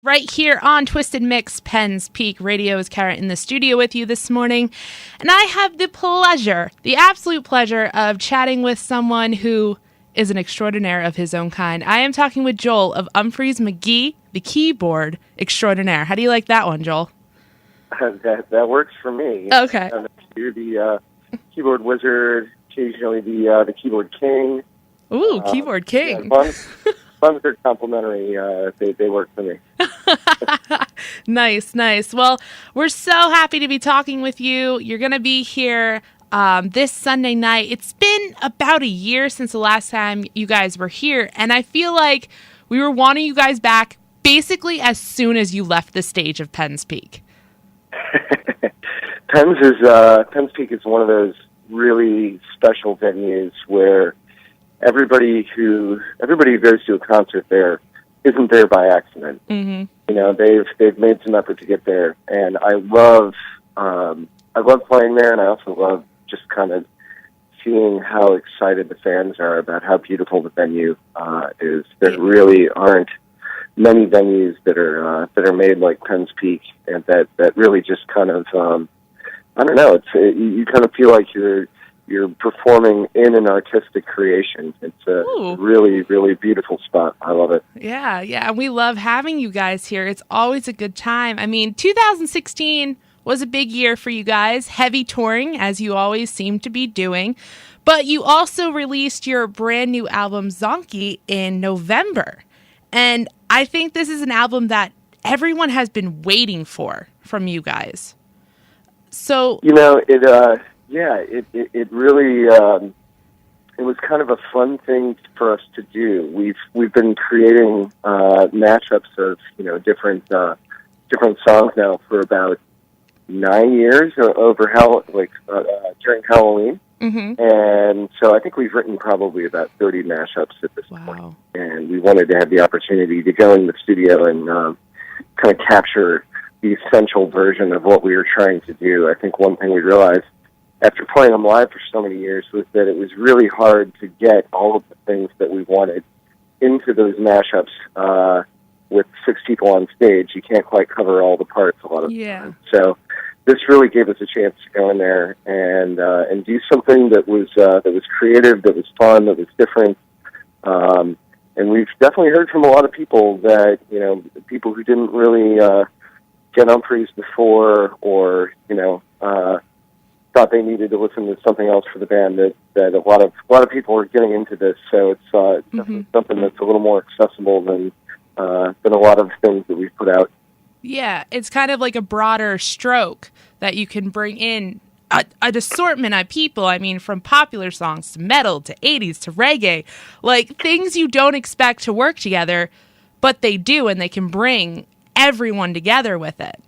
Right here on Twisted Mix, Penn's Peak Radio is Kara in the studio with you this morning. And I have the absolute pleasure of chatting with someone who is an extraordinaire of his own kind. I am talking with Joel of Umphrey's McGee, the keyboard extraordinaire. How do you like that one, Joel? That works for me. Okay. You're the keyboard wizard, occasionally the keyboard king. Ooh, keyboard king. Yeah, as long as they're complimentary, they work for me. Nice. Well, we're so happy to be talking with you. You're going to be here this Sunday night. It's been about a year since the last time you guys were here, and I feel like we were wanting you guys back basically as soon as you left the stage of Penn's Peak. Penn's Peak is one of those really special venues where everybody who goes to a concert there isn't there by accident. Mm-hmm. You know, they've made some effort to get there, and I love playing there, and I also love just kind of seeing how excited the fans are about how beautiful the venue is. There really aren't many venues that are made like Penn's Peak, and that really just kind of I don't know. You kind of feel like you're performing in an artistic creation. It's a really, really beautiful spot. I love it. Yeah. And we love having you guys here. It's always a good time. I mean, 2016 was a big year for you guys. Heavy touring, as you always seem to be doing. But you also released your brand new album, Zonky, in November. And I think this is an album that everyone has been waiting for from you guys. So, you know, it really it was kind of a fun thing for us to do. We've been creating mashups of different songs now for about 9 years over during Halloween. Mm-hmm. And so I think we've written probably about 30 mashups at this point. And we wanted to have the opportunity to go in the studio and kind of capture the essential version of what we were trying to do. I think one thing we realized after playing them live for so many years was that it was really hard to get all of the things that we wanted into those mashups with 6 people on stage. You can't quite cover all the parts a lot of the time. So this really gave us a chance to go in there and do something that was creative, that was fun, that was different. And we've definitely heard from a lot of people that, people who didn't really get Umphrey's before, or thought they needed to listen to something else for the band, that a lot of people are getting into this. So it's definitely something that's a little more accessible than a lot of things that we've put out. Yeah, it's kind of like a broader stroke that you can bring in an assortment of people. I mean, from popular songs to metal to 80s to reggae, like things you don't expect to work together, but they do, and they can bring everyone together with it.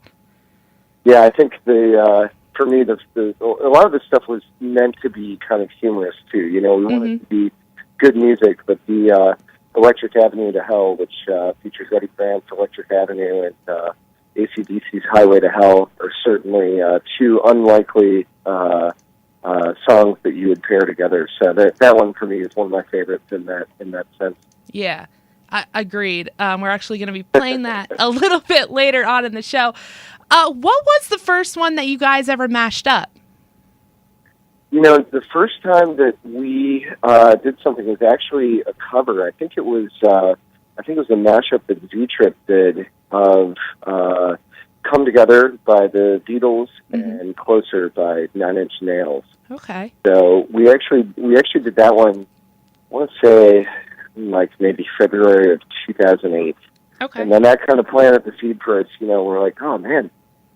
Yeah, I think for me, a lot of this stuff was meant to be kind of humorous too. We wanted to be good music, but the Electric Avenue to Hell, which features Eddie Grant's Electric Avenue and AC/DC's Highway to Hell, are certainly two unlikely songs that you would pair together. So that one for me is one of my favorites in that sense. Yeah. Agreed. We're actually going to be playing that a little bit later on in the show. What was the first one that you guys ever mashed up? The first time that we did something was actually a cover. I think it was a mashup that Z-Trip did of "Come Together" by the Beatles and "Closer" by 9 Inch Nails. Okay. So we actually did that one, I want to say, like maybe February of 2008. Okay. And then that kind of planted the seed for us. We're like, oh man,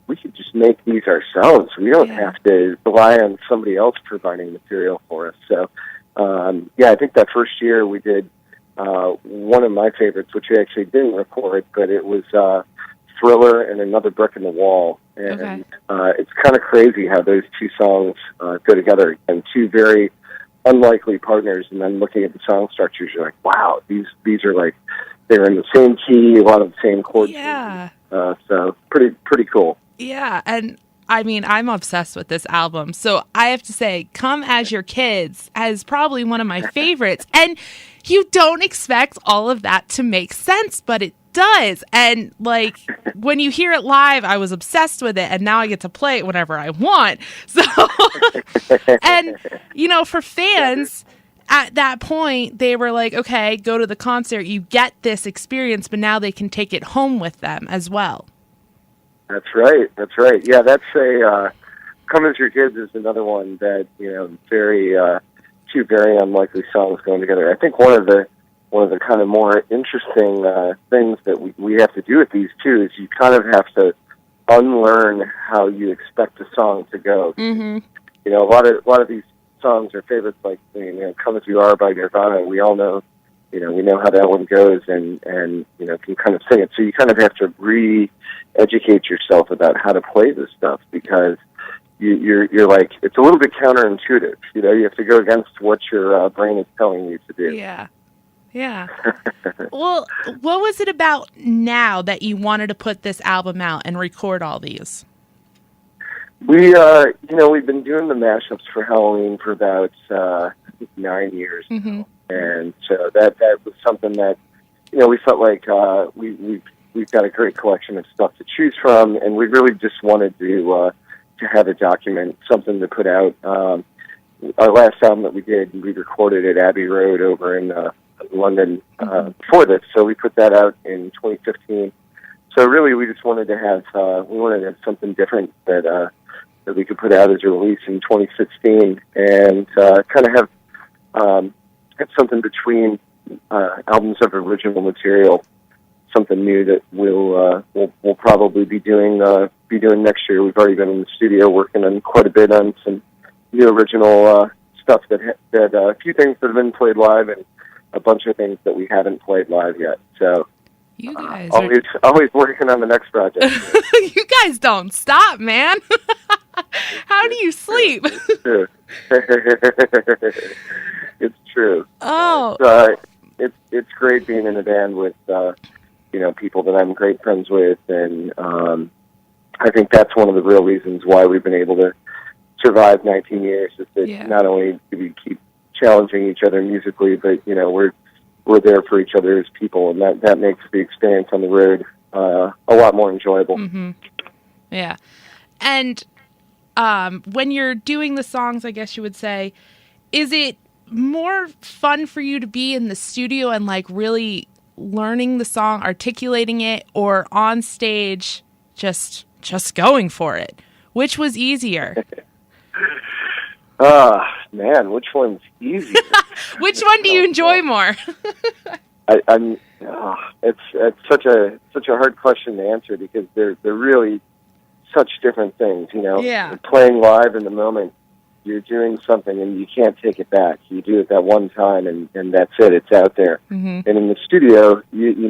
we could just make these ourselves. We don't have to rely on somebody else providing material for us. So, I think that first year we did one of my favorites, which we actually didn't record, but it was Thriller and Another Brick in the Wall. And it's kind of crazy how those two songs go together, and two very unlikely partners. And then looking at the song structures, you're like, wow, these are like, they're in the same key, a lot of the same chords. Yeah. So pretty cool. Yeah, and I mean, I'm obsessed with this album. So I have to say, Come As Your Kids is probably one of my favorites. And you don't expect all of that to make sense, but it does. And like when you hear it live, I was obsessed with it, and now I get to play it whenever I want. So, and for fans at that point, they were like, okay, go to the concert, you get this experience, but now they can take it home with them as well. That's right. Yeah, that's Come As Your Kids is another one that, very, two very unlikely songs going together. I think one of the kind of more interesting things that we have to do with these two is you kind of have to unlearn how you expect a song to go. Mm-hmm. A lot of these songs are favorites, like "Come As You Are" by Nirvana. We all know, we know how that one goes, and can kind of sing it. So you kind of have to re-educate yourself about how to play this stuff, because you're like, it's a little bit counterintuitive. You have to go against what your brain is telling you to do. Yeah. Well, what was it about now that you wanted to put this album out and record all these? We've been doing the mashups for Halloween for about 9 years now. Mm-hmm. And so that was something that, we felt like we've got a great collection of stuff to choose from, and we really just wanted to have a document, something to put out. Our last album that we did, we recorded at Abbey Road over in London before this, so we put that out in 2015. So really, we just wanted to have something different that we could put out as a release in 2016, and kind of have something between albums of original material, something new that we'll probably be doing next year. We've already been in the studio working on quite a bit on some new original stuff that a few things that have been played live, and a bunch of things that we haven't played live yet. So you guys always working on the next project. You guys don't stop, man. How do you sleep? It's true. It's true. Oh, it's great being in a band with people that I'm great friends with, and I think that's one of the real reasons why we've been able to survive 19 years. Is that not only do we keep challenging each other musically, but we're there for each other as people, and that makes the experience on the road a lot more enjoyable. Mm-hmm. Yeah. And when you're doing the songs, I guess you would say, is it more fun for you to be in the studio and like really learning the song, articulating it, or on stage just going for it? Which was easier? Man, which one's easier? Which one do you enjoy more? It's such a hard question to answer, because they're really such different things. Yeah. Playing live in the moment, you're doing something and you can't take it back. You do it that one time, and that's it. It's out there. Mm-hmm. And in the studio, you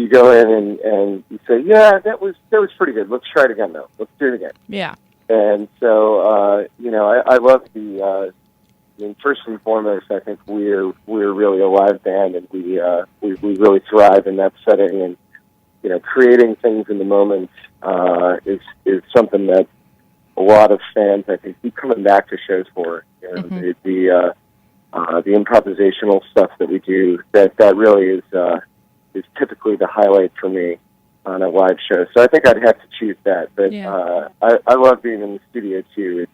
go in and you say, yeah, that was pretty good. Let's try it again though. Let's do it again. Yeah. And so, I love first and foremost, I think we're really a live band, and we really thrive in that setting. And creating things in the moment is something that a lot of fans, I think, keep coming back to shows for. Mm-hmm. The improvisational stuff that we do, that really is typically the highlight for me on a live show. So I think I'd have to choose that. But I love being in the studio too.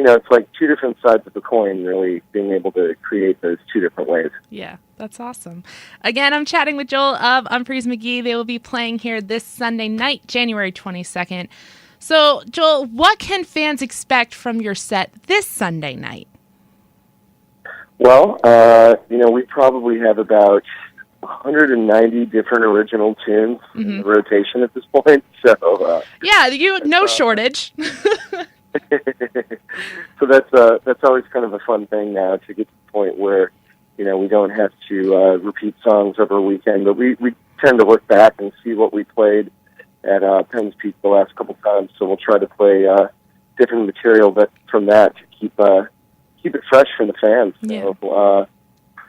It's like two different sides of the coin, really, being able to create those two different ways. Yeah, that's awesome. Again, I'm chatting with Joel of Umphrey's McGee. They will be playing here this Sunday night, January 22nd. So, Joel, what can fans expect from your set this Sunday night? Well, we probably have about 190 different original tunes in rotation at this point. So, no shortage. So that's always kind of a fun thing now, to get to the point where we don't have to repeat songs over a weekend, but we tend to look back and see what we played at Penn's Peak the last couple times. So we'll try to play different material from that to keep it fresh for the fans. Yeah. So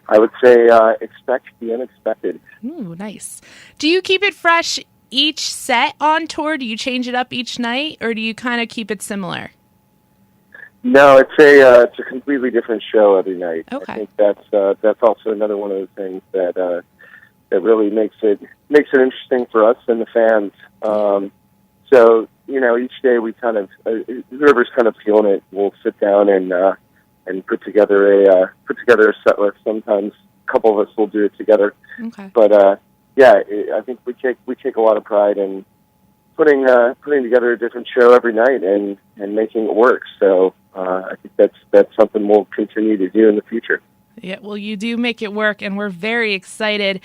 I would say expect the unexpected. Ooh, nice. Do you keep it fresh each set on tour? Do you change it up each night, or do you kind of keep it similar? No, it's a completely different show every night. Okay. I think that's also another one of the things that that really makes it interesting for us and the fans. So each day we kind of whoever's kind of feeling it, we'll sit down and put together a set list. Sometimes a couple of us will do it together. Okay. But I think we take a lot of pride in putting together a different show every night and making it work. So I think that's something we'll continue to do in the future. Yeah, well, you do make it work, and we're very excited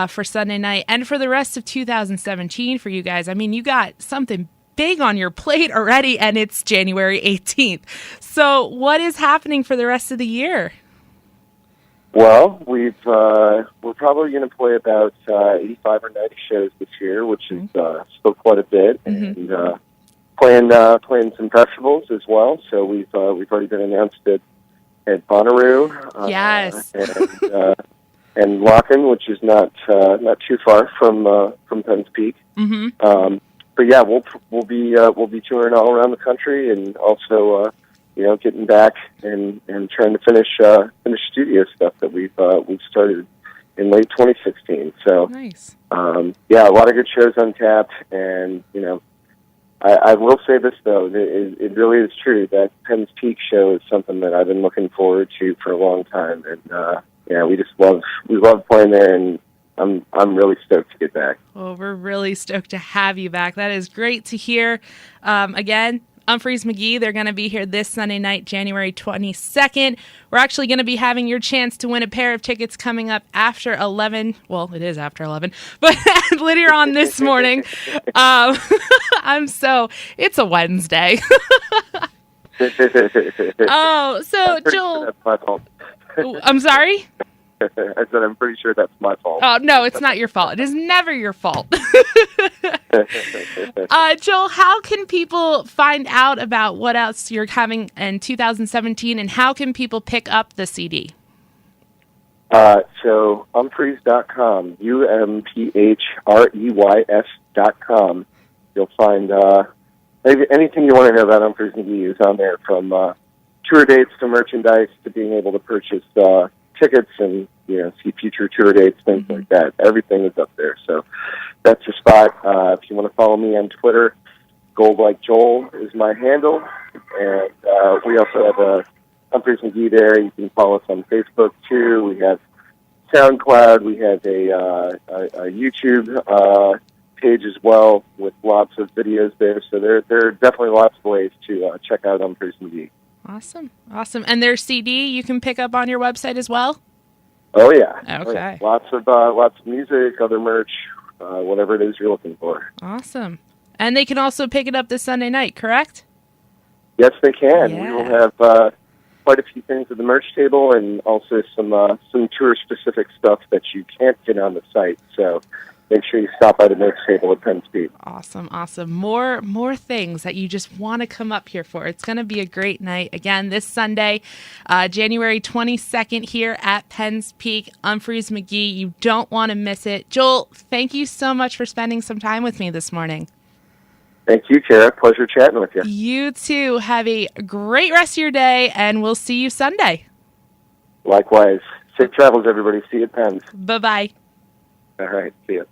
for Sunday night and for the rest of 2017 for you guys. I mean, you got something big on your plate already, and it's January 18th. So what is happening for the rest of the year? Well, we're probably going to play about 85 or 90 shows this year, which is still quite a bit, and playing some festivals as well. So we've already been announced at Bonnaroo, yes, and Lockin, which is not too far from Penn's Peak. Mm-hmm. But yeah, we'll be touring all around the country, and also getting back and trying to finish studio stuff that we've started in late 2016. So nice. A lot of good shows untapped, and I will say this though, it really is true that Penn's Peak show is something that I've been looking forward to for a long time, and we love playing there, and I'm really stoked to get back. Well, we're really stoked to have you back. That is great to hear. Again, Umphrey's McGee, they're going to be here this Sunday night, January 22nd. We're actually going to be having your chance to win a pair of tickets coming up after 11. Well, it is after 11, but later on this morning. It's a Wednesday. Oh, so Joel. That's my fault. I'm sorry? I said I'm pretty sure that's my fault. Oh, no, it's not your fault. It is never your fault. Joel, how can people find out about what else you're having in 2017, and how can people pick up the CD? So Umphrey's.com, UMPHREYS.com. You'll find anything you want to know about Umphrey's McGee is on there, from tour dates to merchandise to being able to purchase tickets and see future tour dates, things like that. Everything is up there. So that's your spot. If you want to follow me on Twitter, Gold Like Joel is my handle, and we also have a Umphrey's McGee there. You can follow us on Facebook too. We have SoundCloud. We have a YouTube page as well with lots of videos there. So there are definitely lots of ways to check out Umphrey's McGee. Awesome. And their CD you can pick up on your website as well? Oh yeah. Okay. Oh, yeah. Lots of music, other merch, whatever it is you're looking for. Awesome. And they can also pick it up this Sunday night, correct? Yes, they can. Yeah. We will have quite a few things at the merch table, and also some tour specific stuff that you can't get on the site. So make sure you stop by the merch table at Penn Speed. Awesome. More things that you just want to come up here for. It's going to be a great night. Again, this Sunday, January 22nd here at Penn's Peak, Umphrey's McGee. You don't want to miss it. Joel, thank you so much for spending some time with me this morning. Thank you, Kara. Pleasure chatting with you. You too. Have a great rest of your day, and we'll see you Sunday. Likewise. Safe travels, everybody. See you at Penn's. Bye-bye. All right. See you.